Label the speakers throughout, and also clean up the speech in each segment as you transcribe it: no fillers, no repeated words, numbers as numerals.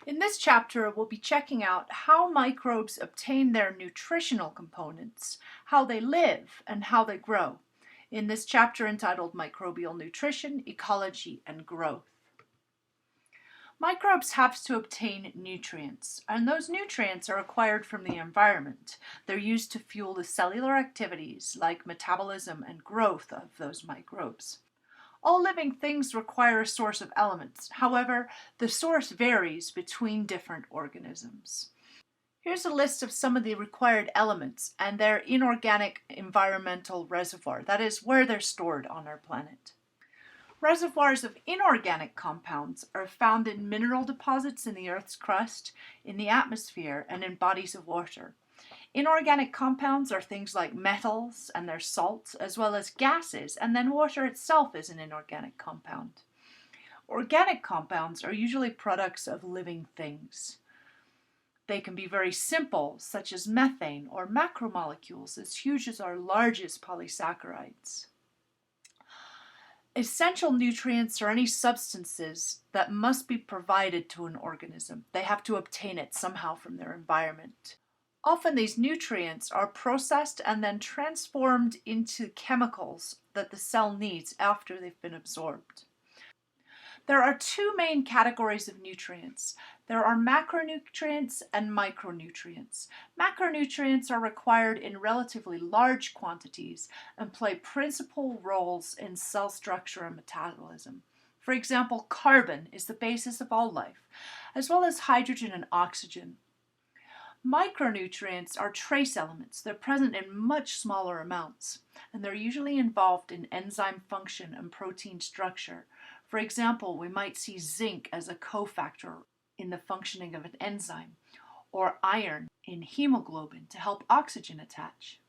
Speaker 1: In this chapter, we'll be checking out how microbes obtain their nutritional components, how they live, and how they grow, in this chapter entitled Microbial Nutrition, Ecology, and Growth. Microbes have to obtain nutrients, and those nutrients are acquired from the environment. They're used to fuel the cellular activities like metabolism and growth of those microbes. All living things require a source of elements. However, the source varies between different organisms. Here's a list of some of the required elements and their inorganic environmental reservoir, that is, where they're stored on our planet. Reservoirs of inorganic compounds are found in mineral deposits in the Earth's crust, in the atmosphere, and in bodies of water. Inorganic compounds are things like metals and their salts, as well as gases, and then water itself is an inorganic compound. Organic compounds are usually products of living things. They can be very simple, such as methane, or macromolecules as huge as our largest polysaccharides. Essential nutrients are any substances that must be provided to an organism. They have to obtain it somehow from their environment. Often these nutrients are processed and then transformed into chemicals that the cell needs after they've been absorbed. There are two main categories of nutrients. There are macronutrients and micronutrients. Macronutrients are required in relatively large quantities and play principal roles in cell structure and metabolism. For example, carbon is the basis of all life, as well as hydrogen and oxygen. Micronutrients are trace elements. They're present in much smaller amounts, and they're usually involved in enzyme function and protein structure. For example, we might see zinc as a cofactor in the functioning of an enzyme, or iron in hemoglobin to help oxygen attach.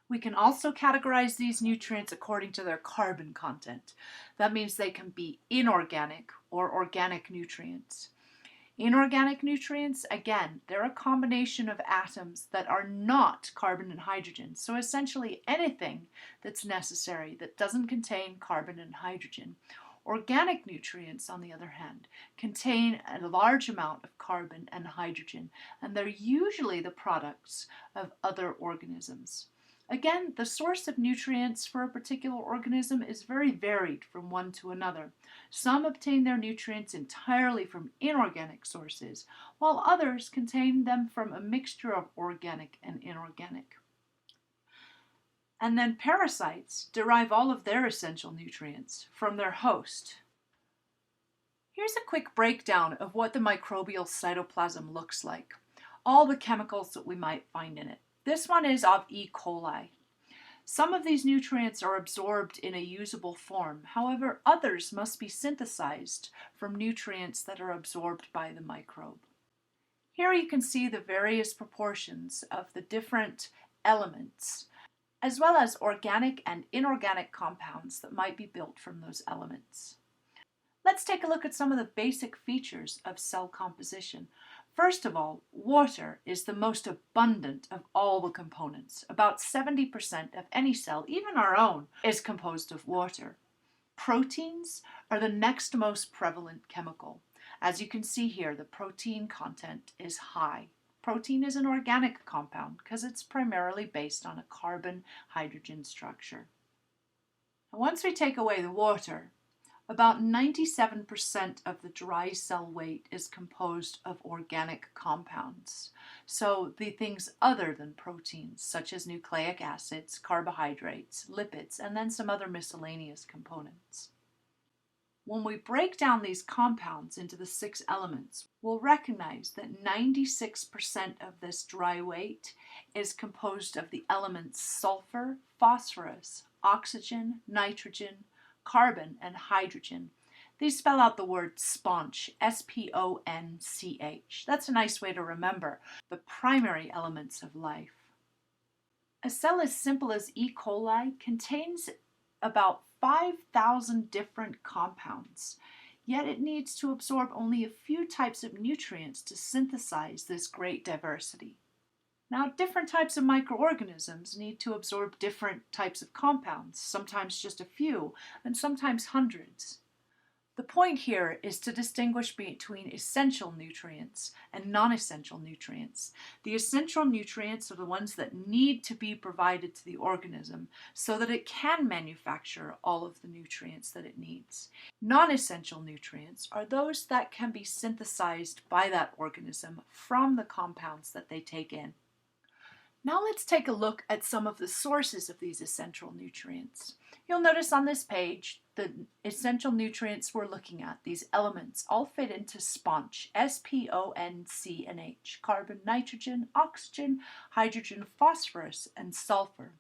Speaker 1: We can also categorize these nutrients according to their carbon content. That means they can be inorganic or organic nutrients. Inorganic nutrients, again, they're a combination of atoms that are not carbon and hydrogen. So essentially anything that's necessary that doesn't contain carbon and hydrogen. Organic nutrients, on the other hand, contain a large amount of carbon and hydrogen, and they're usually the products of other organisms. Again, the source of nutrients for a particular organism is very varied from one to another. Some obtain their nutrients entirely from inorganic sources, while others contain them from a mixture of organic and inorganic. And then parasites derive all of their essential nutrients from their host. Here's a quick breakdown of what the microbial cytoplasm looks like, all the chemicals that we might find in it. This one is of E. coli. Some of these nutrients are absorbed in a usable form. However, others must be synthesized from nutrients that are absorbed by the microbe. Here you can see the various proportions of the different elements, as well as organic and inorganic compounds that might be built from those elements. Let's take a look at some of the basic features of cell composition. First of all, water is the most abundant of all the components. About 70% of any cell, even our own, is composed of water. Proteins are the next most prevalent chemical. As you can see here, the protein content is high. Protein is an organic compound because it's primarily based on a carbon-hydrogen structure. And once we take away the water, about 97% of the dry cell weight is composed of organic compounds. So the things other than proteins, such as nucleic acids, carbohydrates, lipids, and then some other miscellaneous components. When we break down these compounds into the 6 elements, we'll recognize that 96% of this dry weight is composed of the elements sulfur, phosphorus, oxygen, nitrogen, carbon, and hydrogen. These spell out the word sponch, S-P-O-N-C-H. That's a nice way to remember the primary elements of life. A cell as simple as E. coli contains about 5,000 different compounds, yet it needs to absorb only a few types of nutrients to synthesize this great diversity. Now, different types of microorganisms need to absorb different types of compounds, sometimes just a few, and sometimes hundreds. The point here is to distinguish between essential nutrients and non-essential nutrients. The essential nutrients are the ones that need to be provided to the organism so that it can manufacture all of the nutrients that it needs. Non-essential nutrients are those that can be synthesized by that organism from the compounds that they take in. Now let's take a look at some of the sources of these essential nutrients. You'll notice on this page the essential nutrients we're looking at, these elements, all fit into SPONCH, S-P-O-N-C-H, carbon, nitrogen, oxygen, hydrogen, phosphorus, and sulfur.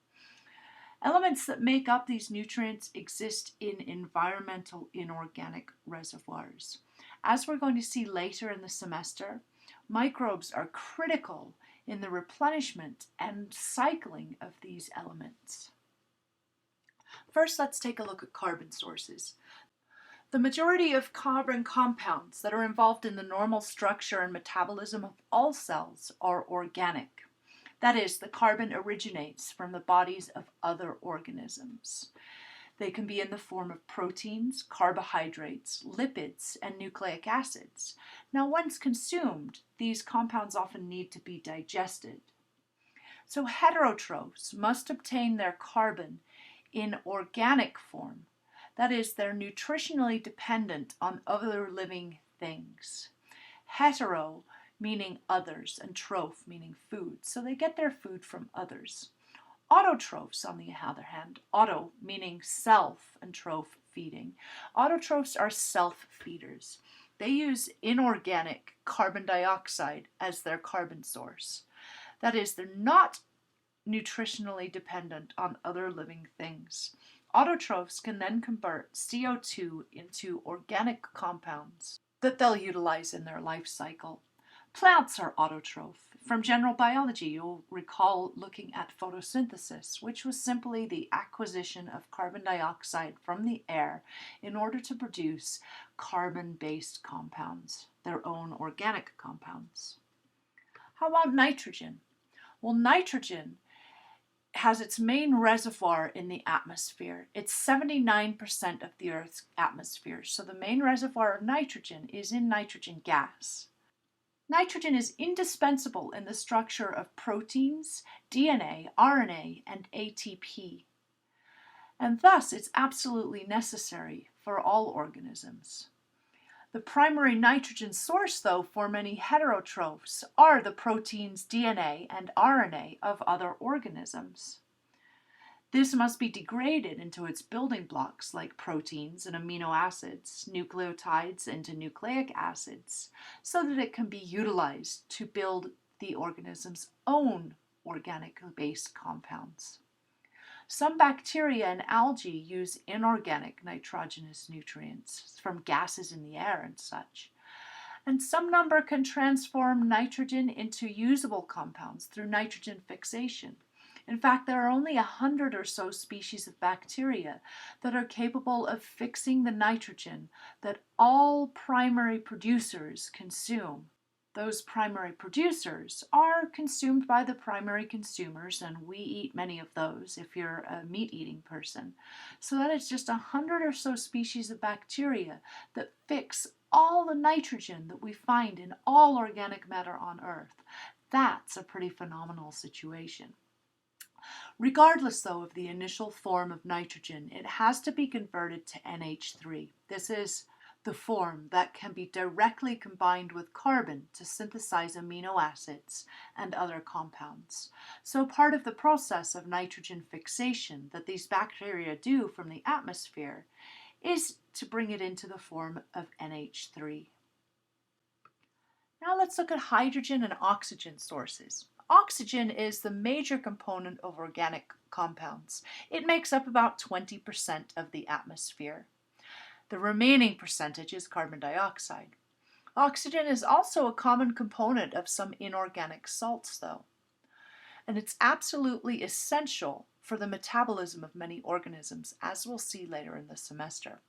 Speaker 1: Elements that make up these nutrients exist in environmental inorganic reservoirs. As we're going to see later in the semester, microbes are critical in the replenishment and cycling of these elements. First, let's take a look at carbon sources. The majority of carbon compounds that are involved in the normal structure and metabolism of all cells are organic. That is, the carbon originates from the bodies of other organisms. They can be in the form of proteins, carbohydrates, lipids, and nucleic acids. Now, once consumed, these compounds often need to be digested. So heterotrophs must obtain their carbon in organic form. That is, they're nutritionally dependent on other living things. Hetero meaning others, and troph meaning food. So they get their food from others. Autotrophs, on the other hand, auto meaning self and troph feeding. Autotrophs are self-feeders. They use inorganic carbon dioxide as their carbon source. That is, they're not nutritionally dependent on other living things. Autotrophs can then convert CO2 into organic compounds that they'll utilize in their life cycle. Plants are autotroph. From general biology, you'll recall looking at photosynthesis, which was simply the acquisition of carbon dioxide from the air in order to produce carbon-based compounds, their own organic compounds. How about nitrogen? Well, nitrogen has its main reservoir in the atmosphere. It's 79% of the Earth's atmosphere, so the main reservoir of nitrogen is in nitrogen gas. Nitrogen is indispensable in the structure of proteins, DNA, RNA, and ATP. And thus, it's absolutely necessary for all organisms. The primary nitrogen source, though, for many heterotrophs are the proteins, DNA, and RNA of other organisms. This must be degraded into its building blocks like proteins and amino acids, nucleotides into nucleic acids, so that it can be utilized to build the organism's own organic-based compounds. Some bacteria and algae use inorganic nitrogenous nutrients from gases in the air and such. And some number can transform nitrogen into usable compounds through nitrogen fixation. In fact, there are only 100 or so species of bacteria that are capable of fixing the nitrogen that all primary producers consume. Those primary producers are consumed by the primary consumers, and we eat many of those if you're a meat-eating person. So that it's just 100 or so species of bacteria that fix all the nitrogen that we find in all organic matter on Earth. That's a pretty phenomenal situation. Regardless, though, of the initial form of nitrogen, it has to be converted to NH3. This is the form that can be directly combined with carbon to synthesize amino acids and other compounds. So part of the process of nitrogen fixation that these bacteria do from the atmosphere is to bring it into the form of NH3. Now let's look at hydrogen and oxygen sources. Oxygen is the major component of organic compounds. It makes up about 20% of the atmosphere. The remaining percentage is carbon dioxide. Oxygen is also a common component of some inorganic salts, though. And it's absolutely essential for the metabolism of many organisms, as we'll see later in the semester.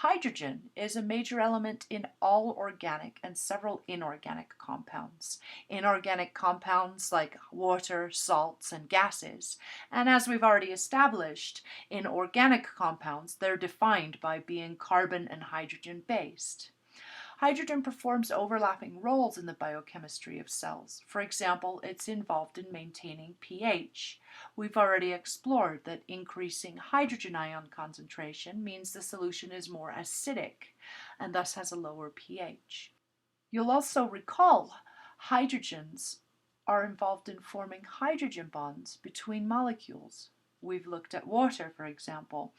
Speaker 1: Hydrogen is a major element in all organic and several inorganic compounds. Inorganic compounds like water, salts, and gases. And as we've already established, in organic compounds, they're defined by being carbon and hydrogen based. Hydrogen performs overlapping roles in the biochemistry of cells. For example, it's involved in maintaining pH. We've already explored that increasing hydrogen ion concentration means the solution is more acidic and thus has a lower pH. You'll also recall hydrogens are involved in forming hydrogen bonds between molecules. We've looked at water, for example,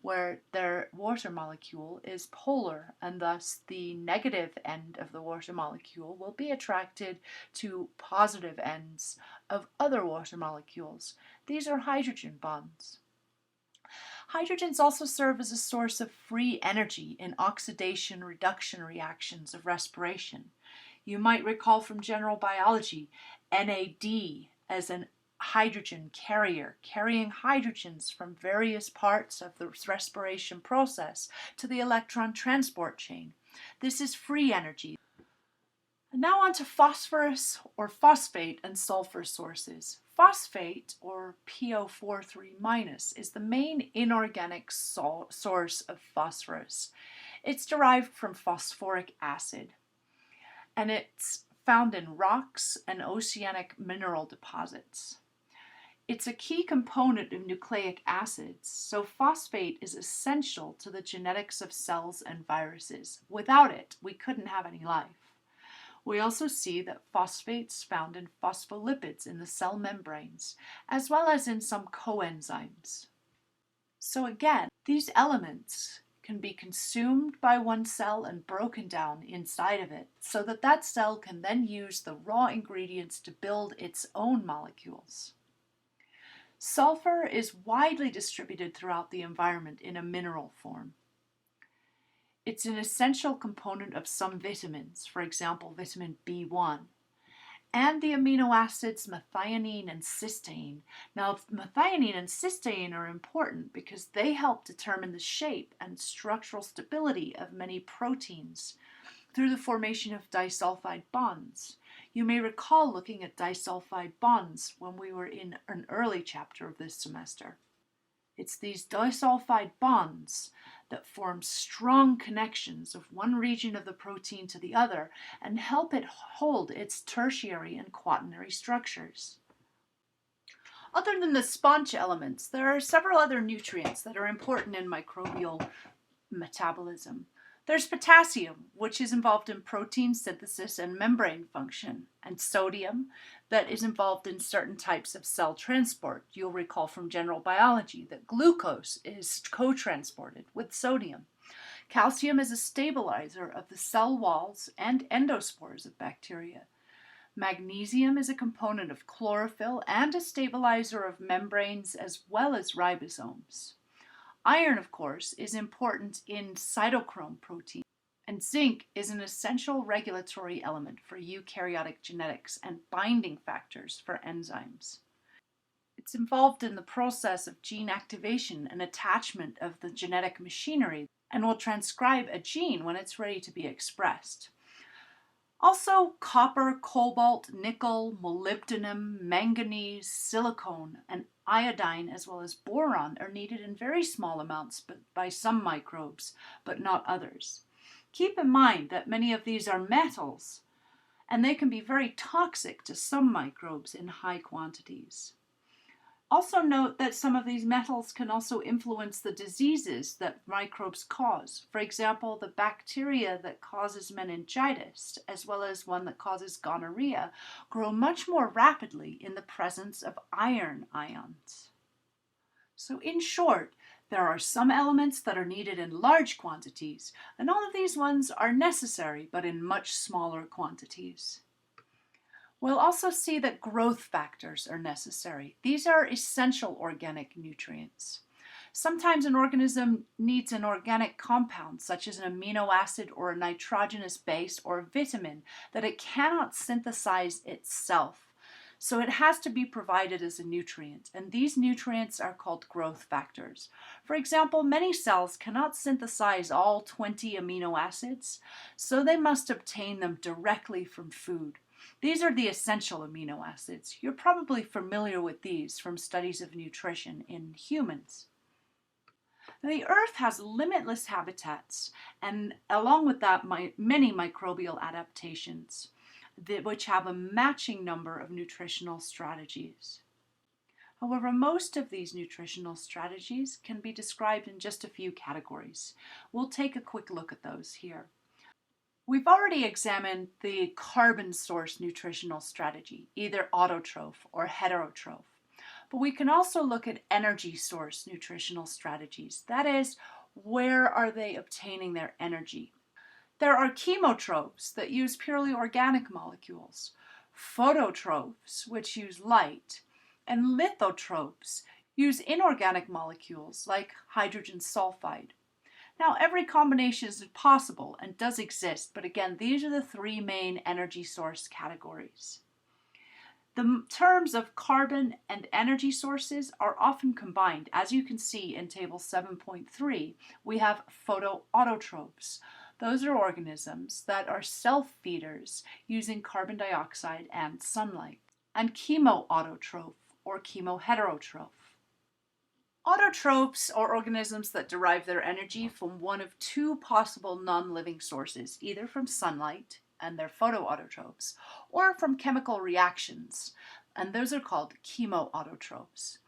Speaker 1: where their water molecule is polar, and thus the negative end of the water molecule will be attracted to positive ends of other water molecules. These are hydrogen bonds. Hydrogens also serve as a source of free energy in oxidation reduction reactions of respiration. You might recall from general biology NAD as an hydrogen carrier, carrying hydrogens from various parts of the respiration process to the electron transport chain. This is free energy. And now on to phosphorus or phosphate and sulfur sources. Phosphate, or PO43-, is the main inorganic source of phosphorus. It's derived from phosphoric acid, and it's found in rocks and oceanic mineral deposits. It's a key component of nucleic acids, so phosphate is essential to the genetics of cells and viruses. Without it, we couldn't have any life. We also see that phosphate's found in phospholipids in the cell membranes, as well as in some coenzymes. So again, these elements can be consumed by one cell and broken down inside of it, so that that cell can then use the raw ingredients to build its own molecules. Sulfur is widely distributed throughout the environment in a mineral form. It's an essential component of some vitamins, for example, vitamin B1, and the amino acids methionine and cysteine. Now, methionine and cysteine are important because they help determine the shape and structural stability of many proteins through the formation of disulfide bonds. You may recall looking at disulfide bonds when we were in an early chapter of this semester. It's these disulfide bonds that form strong connections of one region of the protein to the other and help it hold its tertiary and quaternary structures. Other than the sponge elements, there are several other nutrients that are important in microbial metabolism. There's potassium, which is involved in protein synthesis and membrane function, and sodium, that is involved in certain types of cell transport. You'll recall from general biology that glucose is co-transported with sodium. Calcium is a stabilizer of the cell walls and endospores of bacteria. Magnesium is a component of chlorophyll and a stabilizer of membranes as well as ribosomes. Iron, of course, is important in cytochrome protein, and zinc is an essential regulatory element for eukaryotic genetics and binding factors for enzymes. It's involved in the process of gene activation and attachment of the genetic machinery and will transcribe a gene when it's ready to be expressed. Also, copper, cobalt, nickel, molybdenum, manganese, silicone, and iodine, as well as boron, are needed in very small amounts by some microbes, but not others. Keep in mind that many of these are metals, and they can be very toxic to some microbes in high quantities. Also note that some of these metals can also influence the diseases that microbes cause. For example, the bacteria that causes meningitis, as well as one that causes gonorrhea, grow much more rapidly in the presence of iron ions. So in short, there are some elements that are needed in large quantities, and all of these ones are necessary, but in much smaller quantities. We'll also see that growth factors are necessary. These are essential organic nutrients. Sometimes an organism needs an organic compound, such as an amino acid or a nitrogenous base or a vitamin, that it cannot synthesize itself. So it has to be provided as a nutrient, and these nutrients are called growth factors. For example, many cells cannot synthesize all 20 amino acids, so they must obtain them directly from food. These are the essential amino acids. You're probably familiar with these from studies of nutrition in humans. The Earth has limitless habitats, and along with that, many microbial adaptations, which have a matching number of nutritional strategies. However, most of these nutritional strategies can be described in just a few categories. We'll take a quick look at those here. We've already examined the carbon source nutritional strategy, either autotroph or heterotroph. But we can also look at energy source nutritional strategies. That is, where are they obtaining their energy? There are chemotrophs that use purely organic molecules, phototrophs, which use light, and lithotrophs use inorganic molecules like hydrogen sulfide. Now, every combination is possible and does exist, but again, these are the three main energy source categories. The terms of carbon and energy sources are often combined. As you can see in table 7.3, we have photoautotrophs. Those are organisms that are self-feeders using carbon dioxide and sunlight. And chemoautotroph or chemoheterotroph. Autotrophs are organisms that derive their energy from one of two possible non-living sources, either from sunlight, and they're photoautotrophs, or from chemical reactions, and those are called chemoautotrophs.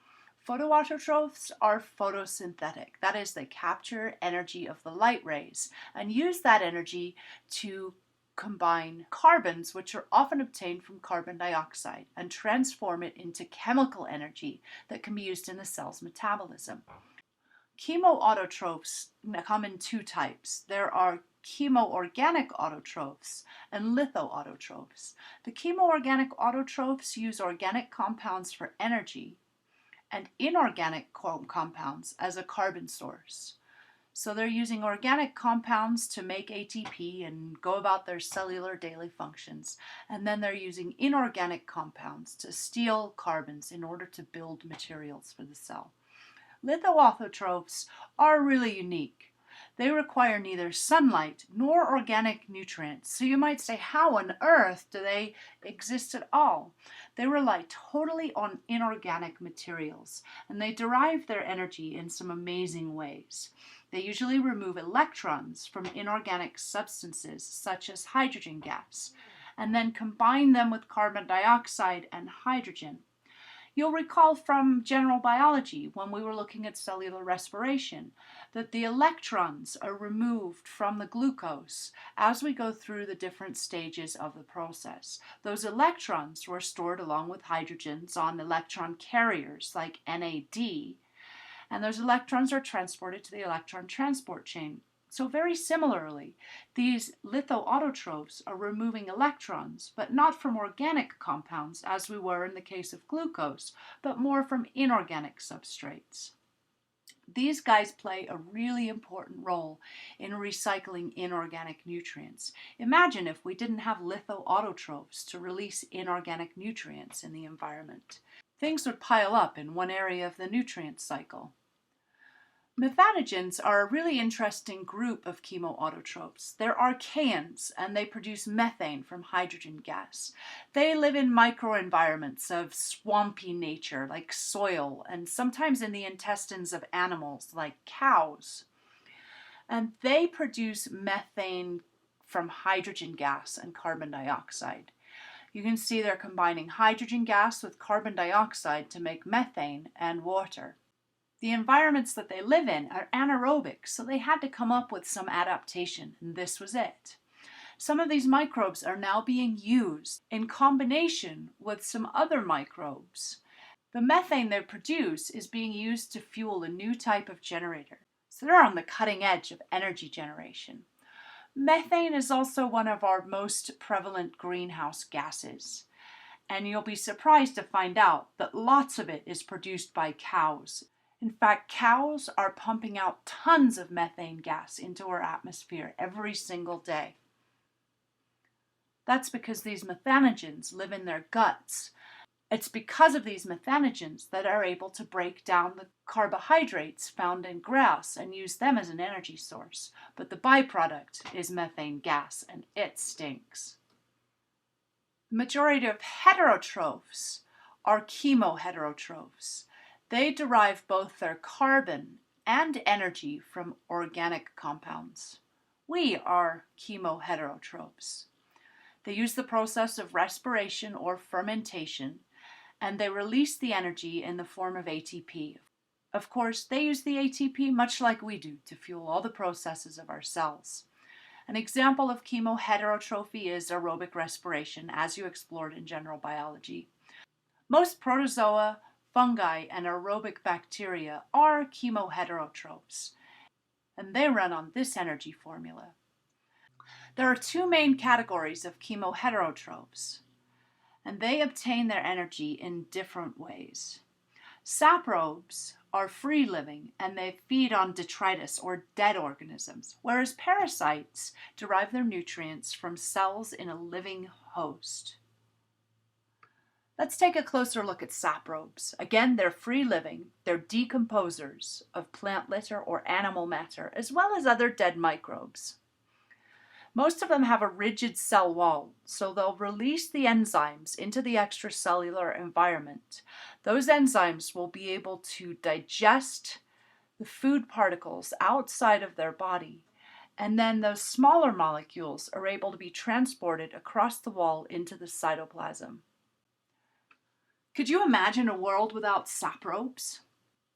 Speaker 1: Photoautotrophs are photosynthetic, that is, they capture energy of the light rays and use that energy to combine carbons, which are often obtained from carbon dioxide, and transform it into chemical energy that can be used in the cell's metabolism. Chemoautotrophs come in two types. There are chemoorganic autotrophs and lithoautotrophs. The chemoorganic autotrophs use organic compounds for energy and inorganic compounds as a carbon source. So they're using organic compounds to make ATP and go about their cellular daily functions. And then they're using inorganic compounds to steal carbons in order to build materials for the cell. Lithoautotrophs are really unique. They require neither sunlight nor organic nutrients. So you might say, how on earth do they exist at all? They rely totally on inorganic materials, and they derive their energy in some amazing ways. They usually remove electrons from inorganic substances, such as hydrogen gas, and then combine them with carbon dioxide and hydrogen. You'll recall from general biology, when we were looking at cellular respiration, that the electrons are removed from the glucose as we go through the different stages of the process. Those electrons were stored along with hydrogens on electron carriers like NAD, and those electrons are transported to the electron transport chain. So very similarly, these lithoautotrophs are removing electrons, but not from organic compounds as we were in the case of glucose, but more from inorganic substrates. These guys play a really important role in recycling inorganic nutrients. Imagine if we didn't have lithoautotrophs to release inorganic nutrients in the environment. Things would pile up in one area of the nutrient cycle. Methanogens are a really interesting group of chemoautotrophs. They're archaeans, and they produce methane from hydrogen gas. They live in microenvironments of swampy nature, like soil, and sometimes in the intestines of animals, like cows. And they produce methane from hydrogen gas and carbon dioxide. You can see they're combining hydrogen gas with carbon dioxide to make methane and water. The environments that they live in are anaerobic, so they had to come up with some adaptation, and this was it. Some of these microbes are now being used in combination with some other microbes. The methane they produce is being used to fuel a new type of generator. So they're on the cutting edge of energy generation. Methane is also one of our most prevalent greenhouse gases. And you'll be surprised to find out that lots of it is produced by cows. In fact, cows are pumping out tons of methane gas into our atmosphere every single day. That's because these methanogens live in their guts, It's because of these methanogens that are able to break down the carbohydrates found in grass and use them as an energy source. But the byproduct is methane gas, and it stinks. The majority of heterotrophs are chemoheterotrophs. They derive both their carbon and energy from organic compounds. We are chemoheterotrophs. They use the process of respiration or fermentation, and they release the energy in the form of ATP. Of course, they use the ATP much like we do to fuel all the processes of our cells. An example of chemoheterotrophy is aerobic respiration, as you explored in general biology. Most protozoa, fungi, and aerobic bacteria are chemoheterotrophs, and they run on this energy formula. There are two main categories of chemoheterotrophs, and they obtain their energy in different ways. Saprobes are free-living and they feed on detritus or dead organisms, whereas parasites derive their nutrients from cells in a living host. Let's take a closer look at saprobes. Again, they're free-living. They're decomposers of plant litter or animal matter, as well as other dead microbes. Most of them have a rigid cell wall, so they'll release the enzymes into the extracellular environment. Those enzymes will be able to digest the food particles outside of their body, and then those smaller molecules are able to be transported across the wall into the cytoplasm. Could you imagine a world without saprobes?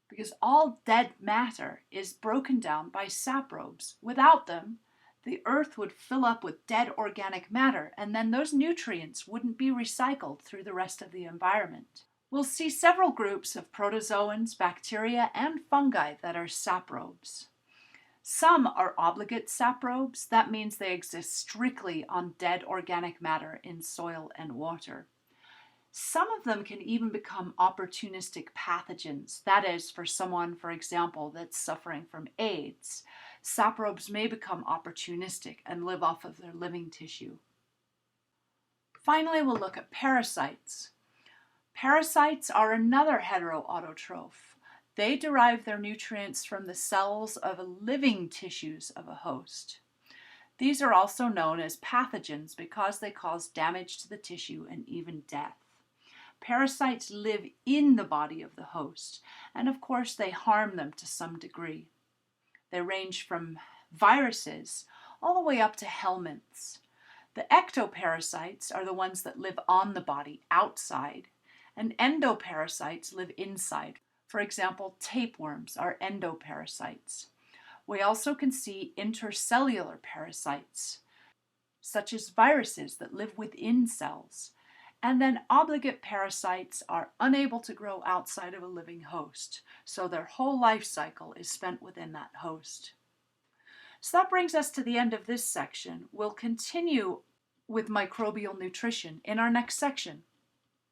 Speaker 1: Because all dead matter is broken down by saprobes. Without them, the earth would fill up with dead organic matter, and then those nutrients wouldn't be recycled through the rest of the environment. We'll see several groups of protozoans, bacteria, and fungi that are saprobes. Some are obligate saprobes. That means they exist strictly on dead organic matter in soil and water. Some of them can even become opportunistic pathogens. That is, for someone, for example, that's suffering from AIDS, saprobes may become opportunistic and live off of their living tissue. Finally, we'll look at parasites. Parasites are another heteroautotroph. They derive their nutrients from the cells of living tissues of a host. These are also known as pathogens because they cause damage to the tissue and even death. Parasites live in the body of the host, and of course they harm them to some degree. They range from viruses all the way up to helminths. The ectoparasites are the ones that live on the body, outside, and endoparasites live inside. For example, tapeworms are endoparasites. We also can see intercellular parasites, such as viruses that live within cells. And then obligate parasites are unable to grow outside of a living host, so their whole life cycle is spent within that host. So that brings us to the end of this section. We'll continue with microbial nutrition in our next section.